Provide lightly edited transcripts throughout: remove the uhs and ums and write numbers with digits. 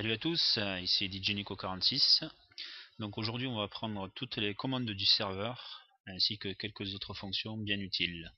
Salut à tous, ici DJ Nico46. Donc aujourd'hui on va prendre toutes les commandes du serveur ainsi que quelques autres fonctions bien utiles.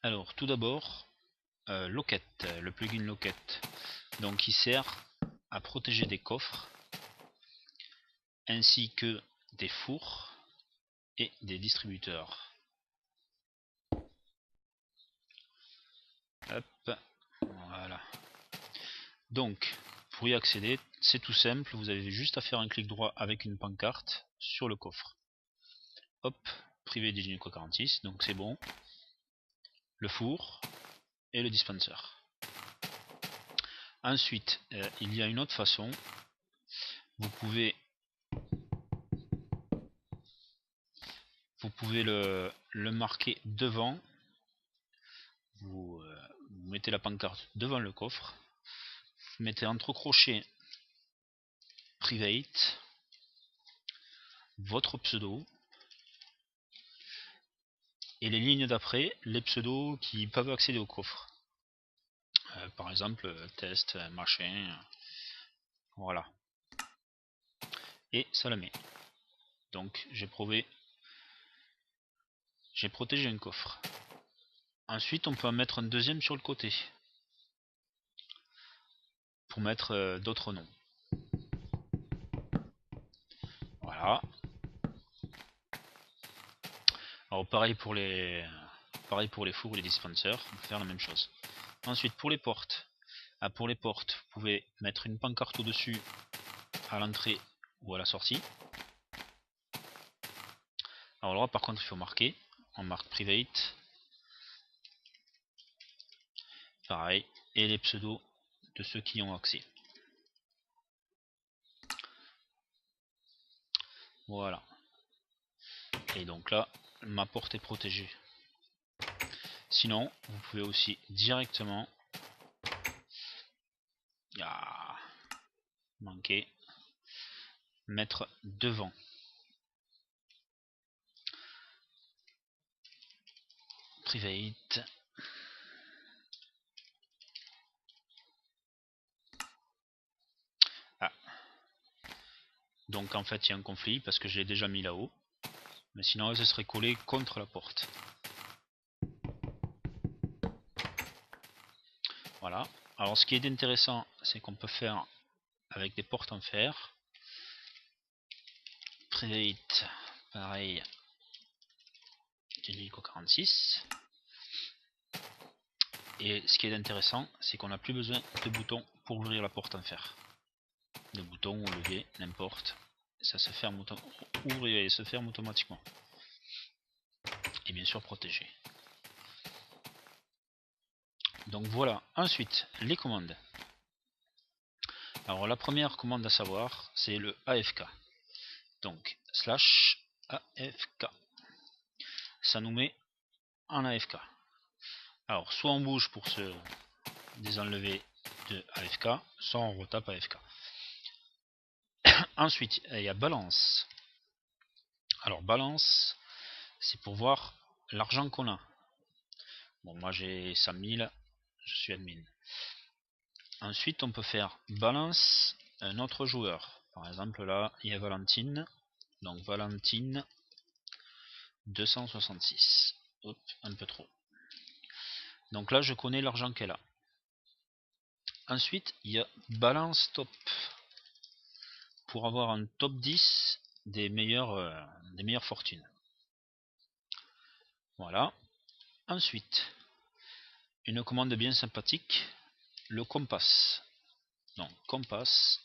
Alors tout d'abord, Locket, le plugin Locket, donc qui sert à protéger des coffres ainsi que des fours et des distributeurs. Hop, voilà. Donc pour y accéder, c'est tout simple, vous avez juste à faire un clic droit avec une pancarte sur le coffre. Hop, privé DJ Nico46, donc c'est bon. Le four et le dispenser. Ensuite, il y a une autre façon. Vous pouvez le marquer devant. Vous mettez la pancarte devant le coffre. Vous mettez entre crochets private, votre pseudo, et les lignes d'après, les pseudos qui peuvent accéder au coffre. Par exemple, test, machin, voilà. Et ça le met. Donc j'ai protégé un coffre. Ensuite, on peut en mettre un deuxième sur le côté pour mettre d'autres noms. Voilà. Alors pareil pour les fours et les dispensers, on peut faire la même chose. Ensuite pour les portes, vous pouvez mettre une pancarte au-dessus à l'entrée ou à la sortie. Alors là par contre il faut marquer, on marque private, pareil, et les pseudos de ceux qui y ont accès. Voilà. Et donc là, ma porte est protégée. Sinon, vous pouvez aussi directement manquer, mettre devant. Private. Ah. Donc en fait il y a un conflit parce que je l'ai déjà mis là-haut. Mais sinon ce serait collé contre la porte. Voilà. Alors ce qui est intéressant, c'est qu'on peut faire avec des portes en fer. Private, pareil, Jelico 46. Et ce qui est intéressant, c'est qu'on n'a plus besoin de boutons pour ouvrir la porte en fer. De boutons ou levier, n'importe. Ça se ferme, ouvrir et se ferme automatiquement. Et bien sûr protégé. Donc voilà, ensuite les commandes. Alors la première commande à savoir, c'est le AFK. Donc /AFK. Ça nous met en AFK. Alors soit on bouge pour se désenlever de AFK, soit on retape AFK. Ensuite il y a balance. Alors balance, c'est pour voir l'argent qu'on a. Bon moi j'ai 100 000, je suis admin. Ensuite on peut faire balance un autre joueur. Par exemple là il y a Valentine. Donc Valentine 266. Hop, un peu trop. Donc là je connais l'argent qu'elle a. Ensuite il y a balance top. Pour avoir un top 10 des meilleures fortunes. Voilà. Ensuite, une commande bien sympathique, le compas. Donc compas.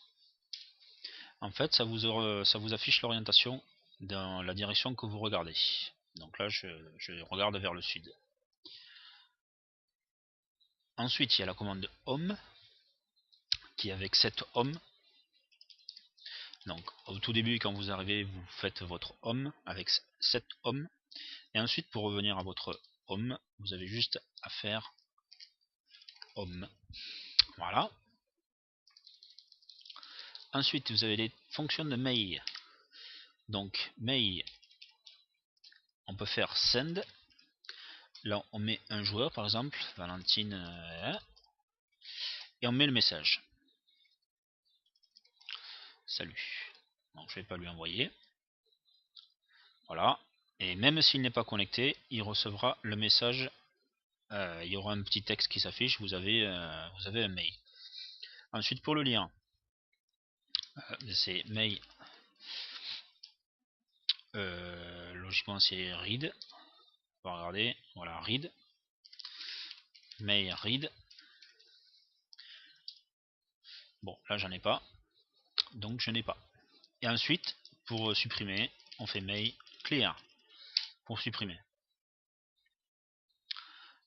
En fait ça vous affiche l'orientation dans la direction que vous regardez. Donc là je regarde vers le sud. Ensuite il y a la commande home qui est avec 7 home. Donc au tout début quand vous arrivez vous faites votre home avec 7 home. Et ensuite pour revenir à votre home vous avez juste à faire home. Voilà. Ensuite vous avez les fonctions de mail. Donc mail, on peut faire send. Là on met un joueur par exemple, Valentine, et on met le message. salut. Donc je vais pas lui envoyer. Voilà. Et même s'il n'est pas connecté, il recevra le message. Il y aura un petit texte qui s'affiche. Vous avez un mail. Ensuite pour le lien, c'est mail. Logiquement c'est read. On va regarder. Voilà, read. Mail read. Bon, là j'en ai pas. Donc je n'ai pas. Et ensuite, pour supprimer, on fait mail clear pour supprimer.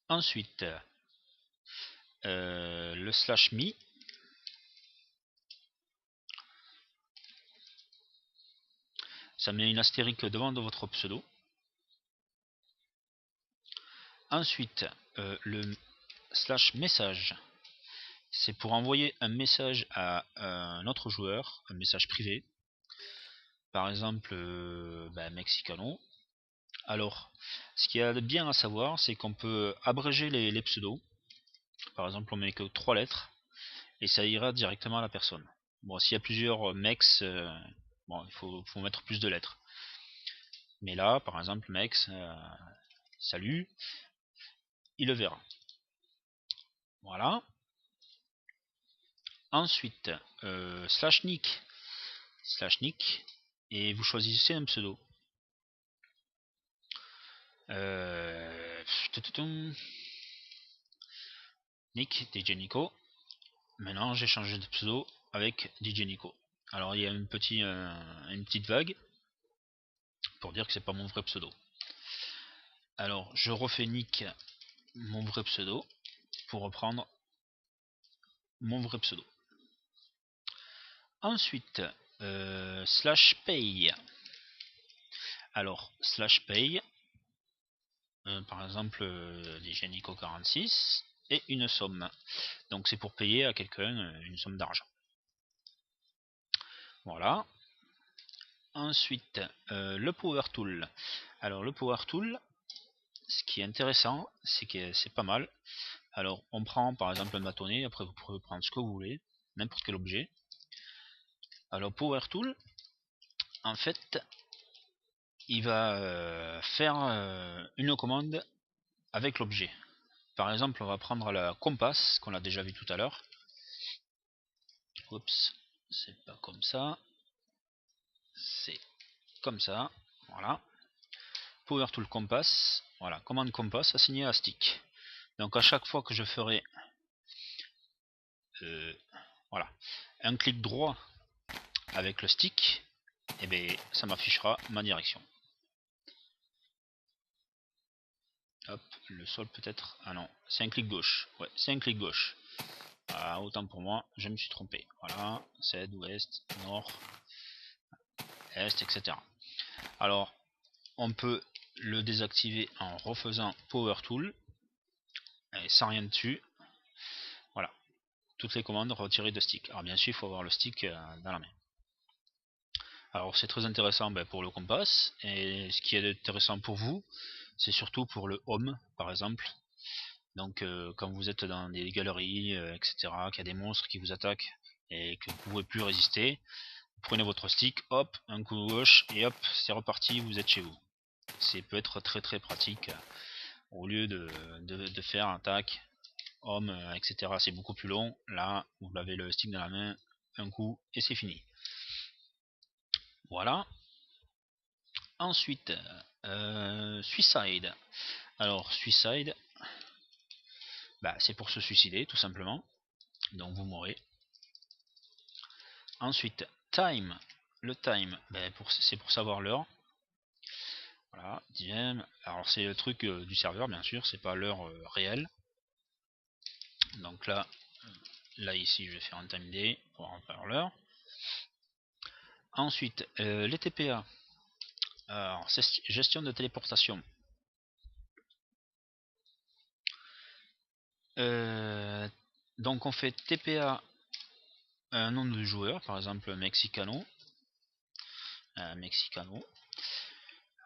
Ensuite, le /me, ça met une astérique devant de votre pseudo. Ensuite, le /message, c'est pour envoyer un message à un autre joueur, un message privé. Par exemple, Mexicano. Alors, ce qu'il y a de bien à savoir, c'est qu'on peut abréger les pseudos. Par exemple, on met que 3 lettres et ça ira directement à la personne. Bon, s'il y a plusieurs mex, bon, il faut mettre plus de lettres. Mais là, par exemple, mex, salut, il le verra. Voilà. Ensuite, /nick, et vous choisissez un pseudo. Nick, DJ Nico. Maintenant, j'ai changé de pseudo avec DJ Nico. Alors, il y a une petite vague pour dire que c'est pas mon vrai pseudo. Alors, je refais Nick, mon vrai pseudo, pour reprendre mon vrai pseudo. Ensuite, /pay. Alors, /pay, par exemple, DJ Nico 46, et une somme. Donc c'est pour payer à quelqu'un une somme d'argent. Voilà. Ensuite, le Power Tool. Alors le Power Tool, ce qui est intéressant, c'est que c'est pas mal. Alors on prend par exemple un bâtonnet, après vous pouvez prendre ce que vous voulez, n'importe quel objet. Alors Power Tool, en fait, il va faire une commande avec l'objet. Par exemple, on va prendre la compasse, qu'on a déjà vu tout à l'heure. Oups, c'est pas comme ça. C'est comme ça. Voilà. Power Tool Compass. Voilà, commande compass assignée à stick. Donc à chaque fois que je ferai voilà, un clic droit avec le stick, et bien ça m'affichera ma direction. Hop, le sol peut-être. Ah non, c'est un clic gauche. Ouais, c'est un clic gauche. Voilà, autant pour moi, je me suis trompé. Voilà, sud, ouest, nord, est, etc. Alors, on peut le désactiver en refaisant Power Tool, et sans rien dessus. Voilà, toutes les commandes retirées de stick. Alors bien sûr, il faut avoir le stick dans la main. Alors c'est très intéressant pour le compass, et ce qui est intéressant pour vous, c'est surtout pour le home, par exemple. Donc quand vous êtes dans des galeries, etc., qu'il y a des monstres qui vous attaquent et que vous ne pouvez plus résister, vous prenez votre stick, hop, un coup gauche, et hop, c'est reparti, vous êtes chez vous. C'est peut être très très pratique, au lieu de faire un tac, home, etc., c'est beaucoup plus long. Là, vous avez le stick dans la main, un coup, et c'est fini. Voilà. Ensuite, suicide. Alors, suicide, c'est pour se suicider, tout simplement. Donc, vous mourrez. Ensuite, time. Le time, c'est pour savoir l'heure. Voilà, DM. Alors, c'est le truc du serveur, bien sûr, c'est pas l'heure réelle. Donc là, ici, je vais faire un time day pour faire l'heure. Ensuite, les TPA. Alors, gestion de téléportation. Donc on fait TPA un nom de joueur, par exemple Mexicano.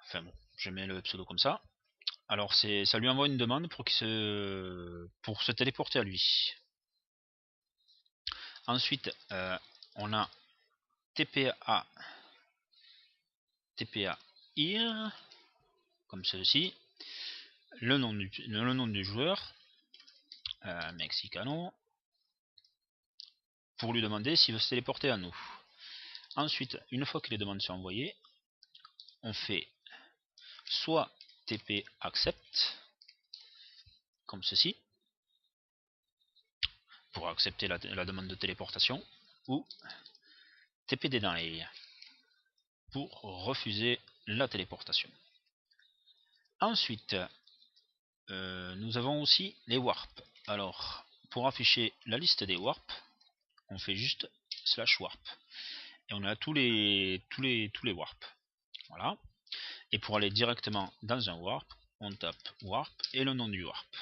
Enfin bon, je mets le pseudo comme ça. Alors ça lui envoie une demande pour se téléporter à lui. Ensuite, on a TPA here, comme ceci, le nom du joueur, Mexicano, pour lui demander s'il veut se téléporter à nous. Ensuite, une fois que les demandes sont envoyées, on fait soit TP accept, comme ceci, pour accepter la demande de téléportation, ou TP deny, pour refuser la téléportation. Ensuite, nous avons aussi les warps. Alors, pour afficher la liste des warps, on fait juste /warp. Et on a tous les warps. Voilà. Et pour aller directement dans un warp, on tape warp et le nom du warp.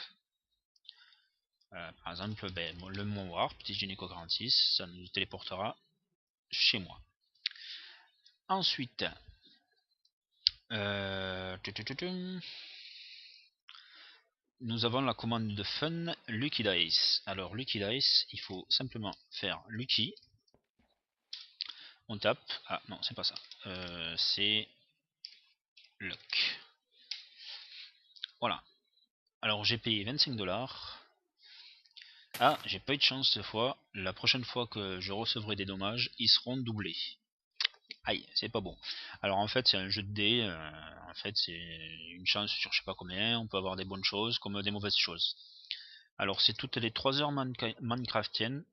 Par exemple, le mon warp, TGNeco46, ça nous téléportera chez moi. Ensuite, nous avons la commande de fun Lucky Dice. Alors Lucky Dice, il faut simplement faire Lucky. On tape. Ah non, c'est pas ça. C'est Luck. Voilà. Alors j'ai payé 25$. Ah, j'ai pas eu de chance cette fois. La prochaine fois que je recevrai des dommages, ils seront doublés. Aïe, c'est pas bon. Alors en fait, c'est un jeu de dés. En fait, c'est une chance sur je sais pas combien. On peut avoir des bonnes choses comme des mauvaises choses. Alors c'est toutes les 3 heures Minecraftiennes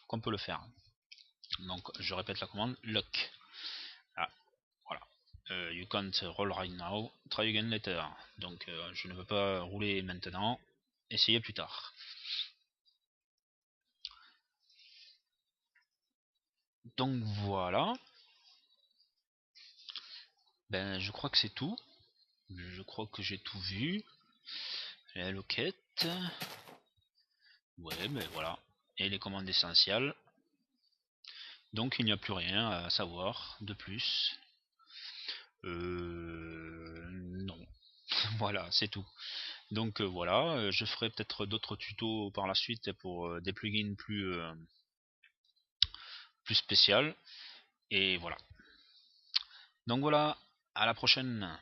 qu'on peut le faire. Donc je répète la commande, luck. Ah, voilà. You can't roll right now, try again later. Donc je ne veux pas rouler maintenant, essayez plus tard. Donc voilà. Ben je crois que c'est tout. Je crois que j'ai tout vu. La loquette. Ouais, ben voilà. Et les commandes essentielles. Donc il n'y a plus rien à savoir de plus. Non. Voilà, c'est tout. Donc voilà, je ferai peut-être d'autres tutos par la suite pour des plugins plus spécial. Et voilà. Donc voilà, à la prochaine.